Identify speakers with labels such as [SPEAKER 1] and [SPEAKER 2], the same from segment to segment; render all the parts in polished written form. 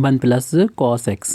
[SPEAKER 1] 1 + cos x۔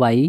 [SPEAKER 1] y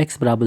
[SPEAKER 1] x =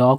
[SPEAKER 1] log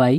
[SPEAKER 1] y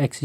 [SPEAKER 1] x =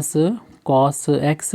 [SPEAKER 1] + cos x،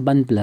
[SPEAKER 1] 1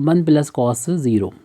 [SPEAKER 1] 1 + cos 0،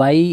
[SPEAKER 1] y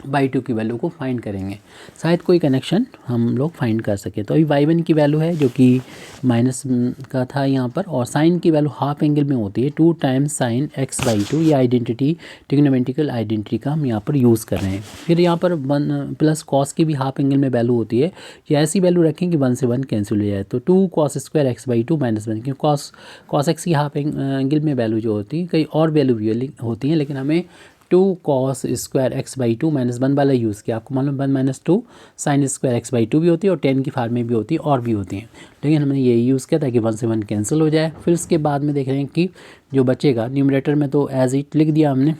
[SPEAKER 1] y2 की value को find करेंगे, शायद कोई कनेक्शन हम लोग फाइंड कर सकें। तो अभी y1 की वैल्यू है जो कि माइनस का था यहाँ पर, और साइन की वैल्यू हाफ एंगल में होती है 2 टाइम्स साइन x/2। ये आइडेंटिटी ट्रिग्नोमेट्रिकल आइडेंटिटी का हम यहाँ पर यूज़ कर रहे हैं। फिर यहाँ पर 1 प्लस कॉस की भी हाफ एंगल में वैल्यू होती है, ये ऐसी वैल्यू रखें कि 1 से 1 कैंसिल हो जाए। तो 2 cos स्क्वायर x/2 माइनस 1, क्योंकि cos x की हाफ एंगल में वैल्यू जो होती है, कई और वैल्यू भी होती हैं, लेकिन हमें 2 cos स्क्वायर x/2 माइनस 1 वाला यूज़ किया। आपको मालूम 1 माइनस 2 साइन स्क्वायर x/2 भी होती है, और 10 की फार्म में भी होती है, और भी होती हैं, लेकिन हमने ये यूज़ किया ताकि 1 से 1 कैंसिल हो जाए। फिर उसके बाद में देख रहे हैं कि जो बचेगा न्यूमरेटर में तो एज इट लिख दिया हमने,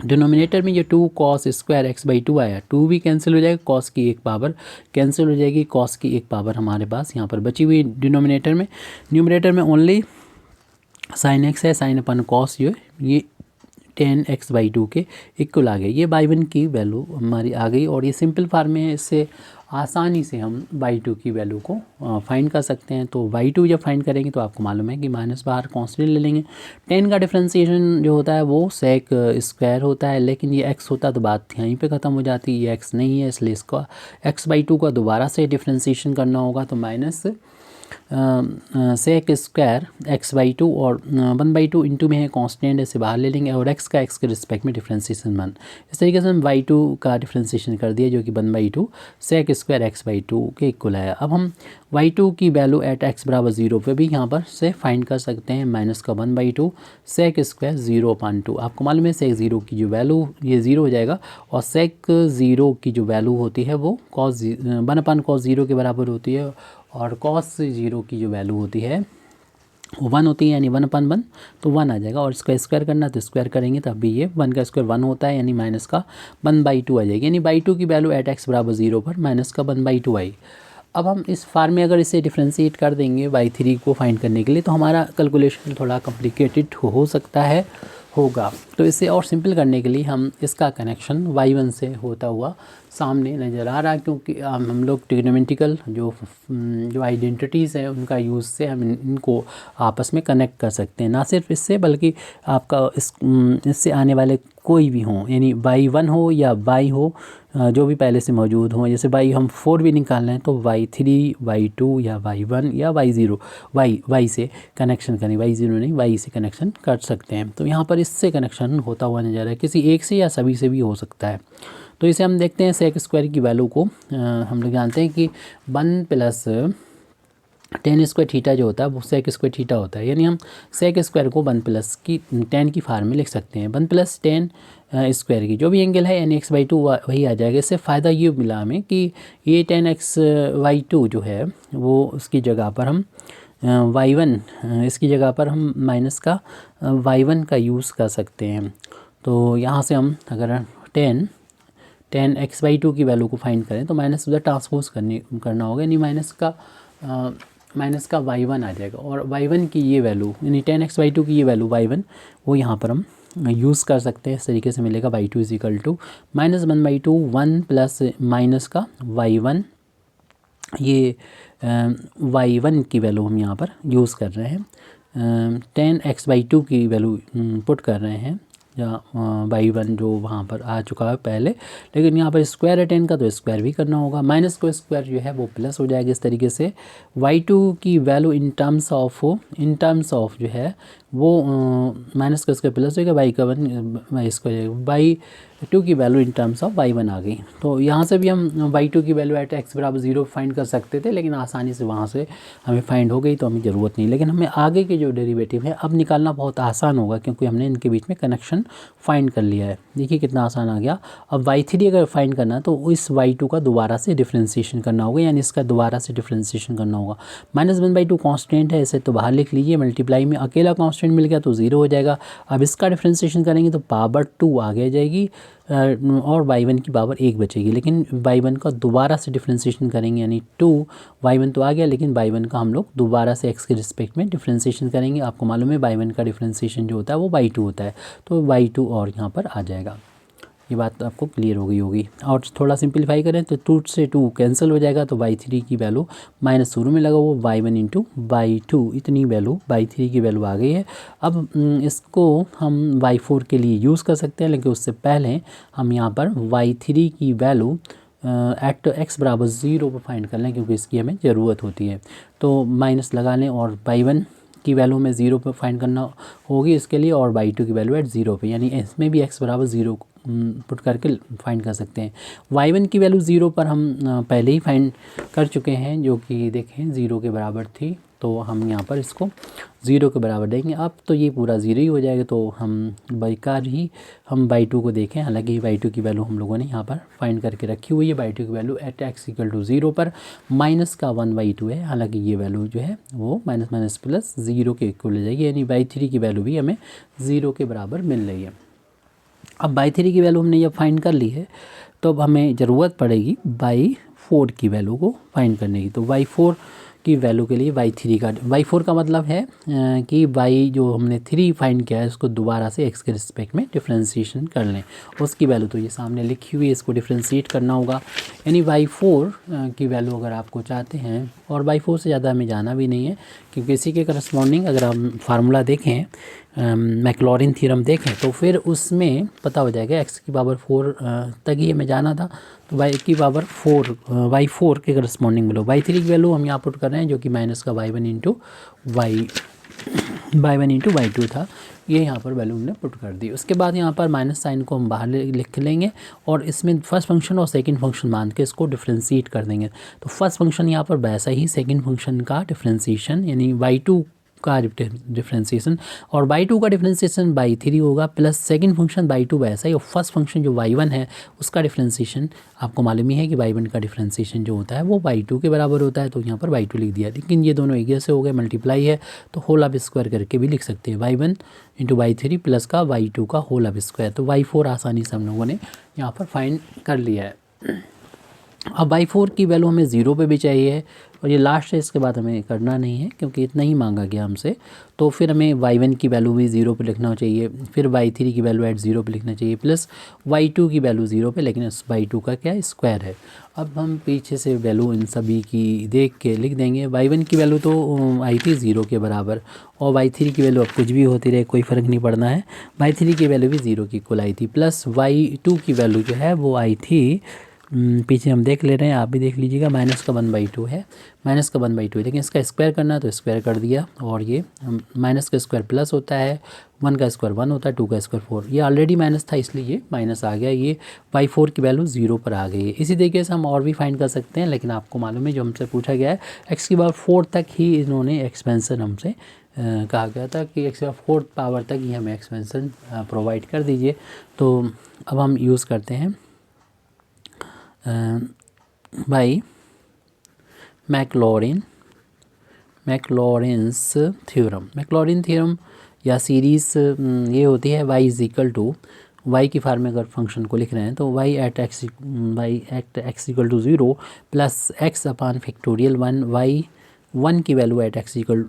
[SPEAKER 1] डिनोमिनेटर में ये 2 cos स्क्वायर x/2 आया, 2 भी कैंसिल हो जाएगा, cos की एक पावर कैंसिल हो जाएगी, cos की एक पावर हमारे पास यहाँ पर बची हुई डिनोमिनेटर में। न्यूमरेटर में ओनली साइन x है, साइन अपन cos जो है ये 10x/2 के इक्वल आ गए। ये y1 की वैल्यू हमारी आ गई, और ये सिंपल फार्म में है, इससे आसानी से हम y2 की वैल्यू को फाइंड कर सकते हैं। तो y2 जब फाइंड करेंगे तो आपको मालूम है कि माइनस बाहर कांस्टेंट ले लेंगे। 10 का डिफ्रेंशिएशन जो होता है वो सेक स्क्वायर होता है, लेकिन ये x होता तो बात यहीं पे ख़त्म हो जाती है। ये x नहीं है, इसलिए इसका x/2 का दोबारा से डिफ्रेंशिएशन करना होगा। तो माइनस सेक स्क्वायर x/2 और 1/2 इंटू में है कांस्टेंट, ऐसे बाहर ले लेंगे, और x का x के रिस्पेक्ट में डिफ्रेंशिएशन 1। इस तरीके से हम y2 का डिफ्रेंशिएशन कर दिया, जो कि 1/2 सेक स्क्वायर x/2 के इक्वल आया। अब हम y2 की वैल्यू एट x बराबर 0 पे भी यहाँ पर से फाइंड कर सकते हैं। माइनस का 1/2 सेक स्क्वायर 0/2। आपको मालूम है सेक 0 की जो वैल्यू ये 0 हो जाएगा, और सेक 0 की जो वैल्यू होती है वो cos 1/cos 0 के बराबर होती है, और cos 0 की जो वैल्यू होती है वो 1 होती है, यानी 1/1 तो 1 आ जाएगा। और इसका स्क्वायर करना तो स्क्वायर करेंगे तब भी ये 1 का स्क्वायर 1 होता है, यानी माइनस का 1/2 आ जाएगी, यानी y2 की वैल्यू एट x बराबर 0 पर माइनस का 1/2 आई। अब हम इस फार्म में अगर इसे डिफ्रेंशिएट कर देंगे y3 को फाइंड करने के लिए, तो हमारा कैलकुलेशन थोड़ा कॉम्प्लिकेटेड हो सकता है होगा। तो इसे और सिंपल करने के लिए हम इसका कनेक्शन y1 से होता हुआ सामने नज़र आ रहा है, क्योंकि हम लोग ट्रिग्नोमेट्रिकल जो आइडेंटिटीज़ है उनका यूज़ से हम इनको आपस में कनेक्ट कर सकते हैं। ना सिर्फ इससे बल्कि आपका इससे आने वाले कोई भी हों, यानी y1 हो या y हो, जो भी पहले से मौजूद हों। जैसे y हम 4 भी निकाल रहे हैं तो y3, y2 या y1 या y0 y से कनेक्शन करें, y0 नहीं y से कनेक्शन कर सकते हैं। तो यहाँ पर इससे कनेक्शन होता हुआ नज़र आ रहा है, किसी एक से या सभी से भी हो सकता है। तो इसे हम देखते हैं सेक स्क्वायर की वैल्यू को। हम लोग जानते हैं कि 1 प्लस टेन स्क्वायर थीटा जो होता है वो सेक स्क्वायर थीटा होता है, यानी हम सेक स्क्वायर को 1 प्लस की 10 की फार्म में लिख सकते हैं। 1 प्लस 10 स्क्वायर की जो भी एंगल है यानी x/2 वही आ जाएगा। इससे फ़ायदा ये मिला हमें कि ये 10x/2 जो है वो उसकी जगह पर हम y1 इसकी जगह पर हम माइनस का y1 का यूज़ कर सकते हैं। तो यहाँ से हम अगर 10x/2 की वैल्यू को फाइंड करें तो माइनस उधर ट्रांसपोज करना होगा, यानी माइनस का y1 आ जाएगा, और y1 की ये वैल्यू यानी 10x/2 की ये वैल्यू y1 वो यहाँ पर हम यूज़ कर सकते हैं। इस तरीके से मिलेगा y2 is equal to -1/2 1 plus minus का y1, ये y1 की वैल्यू हम यहाँ पर यूज़ कर रहे हैं। 10x/2 की वैल्यू पुट कर रहे हैं, या y1 जो वहाँ पर आ चुका है पहले, लेकिन यहाँ पर स्क्वायर है 10 का तो स्क्वायर भी करना होगा। माइनस को स्क्वायर जो है वो प्लस हो जाएगा। इस तरीके से y2 की वैल्यू इन टर्म्स ऑफ जो है वो माइनस का स्क्वायर प्लस होगा, y का 1 स्क्वायर y2 की value in terms of y1 आ गई। तो यहाँ से भी हम y2 की वैल्यू एट x बराबर 0 फाइंड कर सकते थे, लेकिन आसानी से वहाँ से हमें फाइंड हो गई तो हमें ज़रूरत नहीं। लेकिन हमें आगे के जो डेरिवेटिव है अब निकालना बहुत आसान होगा, क्योंकि हमने इनके बीच में कनेक्शन फाइंड कर लिया है। देखिए कितना आसान आ गया। अब y3 अगर फाइंड करना है तो इस y2 का दोबारा से डिफ्रेंशिएशन करना होगा, यानी इसका दोबारा से डिफ्रेंशिएशन करना होगा। -1/2 कांस्टेंट है, इसे तो बाहर लिख लीजिए, मल्टीप्लाई में अकेला कांस्टेंट मिल गया तो 0 हो जाएगा। अब इसका डिफ्रेंशिएशन करेंगे तो पावर 2 आगे जाएगी, और y1 की पावर 1 बचेगी। लेकिन y1 का दोबारा से डिफ्रेंशिएशन करेंगे, यानी 2 y1 तो आ गया, लेकिन y1 का हम लोग दोबारा से x के रिस्पेक्ट में डिफ्रेंशिएशन करेंगे। आपको मालूम है y1 का डिफ्रेंशिएशन जो होता है वो y2 होता है, तो y2 और यहाँ पर आ जाएगा। ये बात आपको क्लियर हो गई होगी। और थोड़ा सिंपलीफाई करें तो 2 से 2 कैंसिल हो जाएगा, तो y3 की वैल्यू माइनस शुरू में लगा वो y1 इंटू y2, इतनी वैल्यू y3 की वैल्यू आ गई है। अब इसको हम y4 के लिए यूज़ कर सकते हैं, लेकिन उससे पहले हम यहाँ पर y3 की वैल्यू एट x बराबर 0 पर फाइंड कर लें, क्योंकि इसकी हमें ज़रूरत होती है। तो माइनस लगा लें और y1 की वैल्यू हमें 0 पर फाइंड करना होगी इसके लिए, और y2 की वैल्यू एट 0 पे, यानी इसमें भी x बराबर 0 पुट करके फाइंड कर सकते हैं। y1 की वैल्यू 0 पर हम पहले ही फाइंड कर चुके हैं, जो कि देखें 0 के बराबर थी, तो हम यहाँ पर इसको 0 के बराबर देंगे। अब तो ये पूरा 0 ही हो जाएगा, तो हम बेकार ही हम y2 को देखें। हालांकि y2 की वैल्यू हम लोगों ने यहाँ पर फाइंड करके रखी हुई है। y2 की value at x equal to 0 पर माइनस का 1/2 है। हालांकि ये वैल्यू जो है वो माइनस माइनस प्लस 0 के इक्वल हो जाएगी, यानी y3 की वैल्यू भी हमें 0 के बराबर मिल रही है। अब y3 की वैल्यू हमने जब फाइंड कर ली है, तो अब हमें ज़रूरत पड़ेगी y4 की वैल्यू को फाइंड करने की। तो y4 की वैल्यू के लिए y4 का मतलब है कि y जो हमने 3 फाइंड किया है उसको दोबारा से x के रिस्पेक्ट में डिफ्रेंशिएशन कर लें। उसकी वैल्यू तो ये सामने लिखी हुई है, इसको डिफ्रेंशिएट करना होगा। यानी y4 की वैल्यू अगर आपको चाहते हैं, और y4 से ज़्यादा हमें जाना भी नहीं है, क्योंकि इसी के करस्पॉन्डिंग अगर हम फार्मूला देखें, मैक्लॉरिन थ्योरम देखें, तो फिर उसमें पता हो जाएगा x की पावर 4 तक ही हमें जाना था। तो y की पावर 4 y4 के करस्पॉन्डिंग मिलो। y3 की वैल्यू हम यहाँ पुट कर रहे हैं, जो कि माइनस का y1 इंटू y2 था, ये यहाँ पर वैल्यू हमने पुट कर दी। उसके बाद यहाँ पर माइनस साइन को हम बाहर लिख लेंगे, और इसमें फर्स्ट फंक्शन और सेकंड फंक्शन मान के इसको डिफ्रेंशिएट कर देंगे। तो फर्स्ट फंक्शन यहाँ पर वैसा ही सेकंड फंक्शन का डिफ्रेंशिएशन, यानी y2 का डिफ्रेंशिएशन, और y2 का डिफ्रेंशिएशन y3 होगा, प्लस सेकंड फंक्शन y2 वैसा ही, और फर्स्ट फंक्शन जो y1 है उसका डिफ्रेंशिएशन आपको मालूम ही है कि y1 का डिफ्रेंशिएशन जो होता है वो y2 के बराबर होता है। तो यहाँ पर y2 लिख दिया, लेकिन ये दोनों एक जैसे हो गए, मल्टीप्लाई है, तो होल ऑफ स्क्वायर करके भी लिख सकते हैं, y1 इंटू y3 प्लस का y2 का होल ऑफ स्क्वायर। तो y4 आसानी से हम लोगों ने यहाँ पर फाइंड कर लिया है। अब y4 की वैल्यू हमें 0 पे भी चाहिए, और ये लास्ट है, इसके बाद हमें करना नहीं है क्योंकि इतना ही मांगा गया हमसे। तो फिर हमें y1 की वैल्यू भी 0 पे लिखना चाहिए, फिर y3 की वैल्यू एट 0 पे लिखना चाहिए, प्लस y2 की वैल्यू 0 पे, लेकिन इस y2 का क्या है, स्क्वायर है। अब हम पीछे से वैल्यू इन सभी की देख के लिख देंगे। y1 की वैल्यू तो आई थी 0 के बराबर, और y3 की वैल्यू अब कुछ भी होती रहे, कोई फ़र्क नहीं पड़ना है, y3 की वैल्यू भी 0 की इक्वल आई थी, प्लस y2 की वैल्यू जो है वो आई थी, पीछे हम देख ले रहे हैं, आप भी देख लीजिएगा, माइनस का 1/2 है, माइनस का 1/2 है, लेकिन इसका स्क्वायर करना है तो स्क्वायर कर दिया, और ये माइनस का स्क्वायर प्लस होता है, 1 का स्क्वायर 1 होता है, 2 का स्क्वायर 4, ये ऑलरेडी माइनस था इसलिए ये माइनस आ गया, ये y4 की वैल्यू 0 पर आ गई है। इसी तरीके से हम और भी फाइंड कर सकते हैं, लेकिन आपको मालूम है जो हमसे पूछा गया है x की पावर 4 तक ही इन्होंने एक्सपेंसन हमसे कहा गया था कि x की पावर 4 पावर तक ही हमें एक्सपेंसन प्रोवाइड कर दीजिए। तो अब हम यूज़ करते हैं बाई मैक्लॉरिन्स थ्योरम या सीरीज़ ये होती है y is equal to y की फॉर्म में अगर फंक्शन को लिख रहे हैं तो y at x equal to 0 plus x upon factorial 1, y1 की value at x equal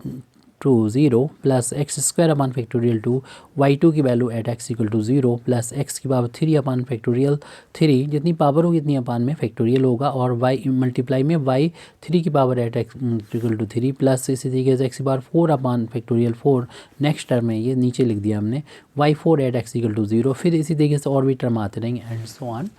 [SPEAKER 1] to 0 plus X square upon factorial 2, y2 की value at x equal to 0 plus x की पावर 3 अपान फैक्टोरियल 3, जितनी power होगी इतनी अपान में factorial होगा, और y multiply में y3 की power at x equal to 3 plus इसी तरीके से x की power 4 upon factorial 4, next term है ये नीचे लिख दिया हमने, y4 eight x equal to 0, फिर इसी तरीके से और भी टर्म आते रहेंगे and so on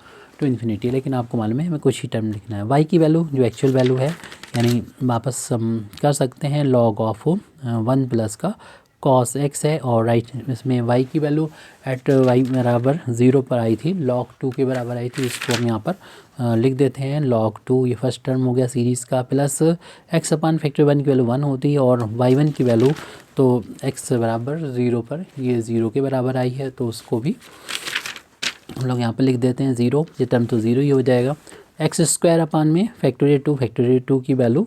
[SPEAKER 1] to infinity. लेकिन आपको मालूम है हमें कुछ ही टर्म लिखना है। y की वैल्यू जो एक्चुअल वैल्यू है, यानी वापस हम कर सकते हैं log ऑफ 1 प्लस का cos x है, और राइट इसमें y की वैल्यू एट y बराबर 0 पर आई थी, log 2 के बराबर आई थी, इसको हम यहाँ पर लिख देते हैं log 2, ये फर्स्ट टर्म हो गया सीरीज़ का, प्लस x अपान फैक्टर 1 की वैल्यू 1 होती है, और y1 की वैल्यू तो x बराबर 0 पर ये 0 के बराबर आई है, तो उसको भी हम लोग यहाँ पर लिख देते हैं 0, ये टर्म तो 0 ही हो जाएगा। एक्स स्क्वायर अपान में फैक्टोरियल 2 की value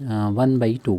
[SPEAKER 1] 1/2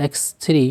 [SPEAKER 1] x3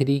[SPEAKER 1] 3.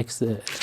[SPEAKER 1] x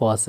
[SPEAKER 1] cos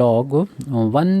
[SPEAKER 1] log 1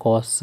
[SPEAKER 1] cos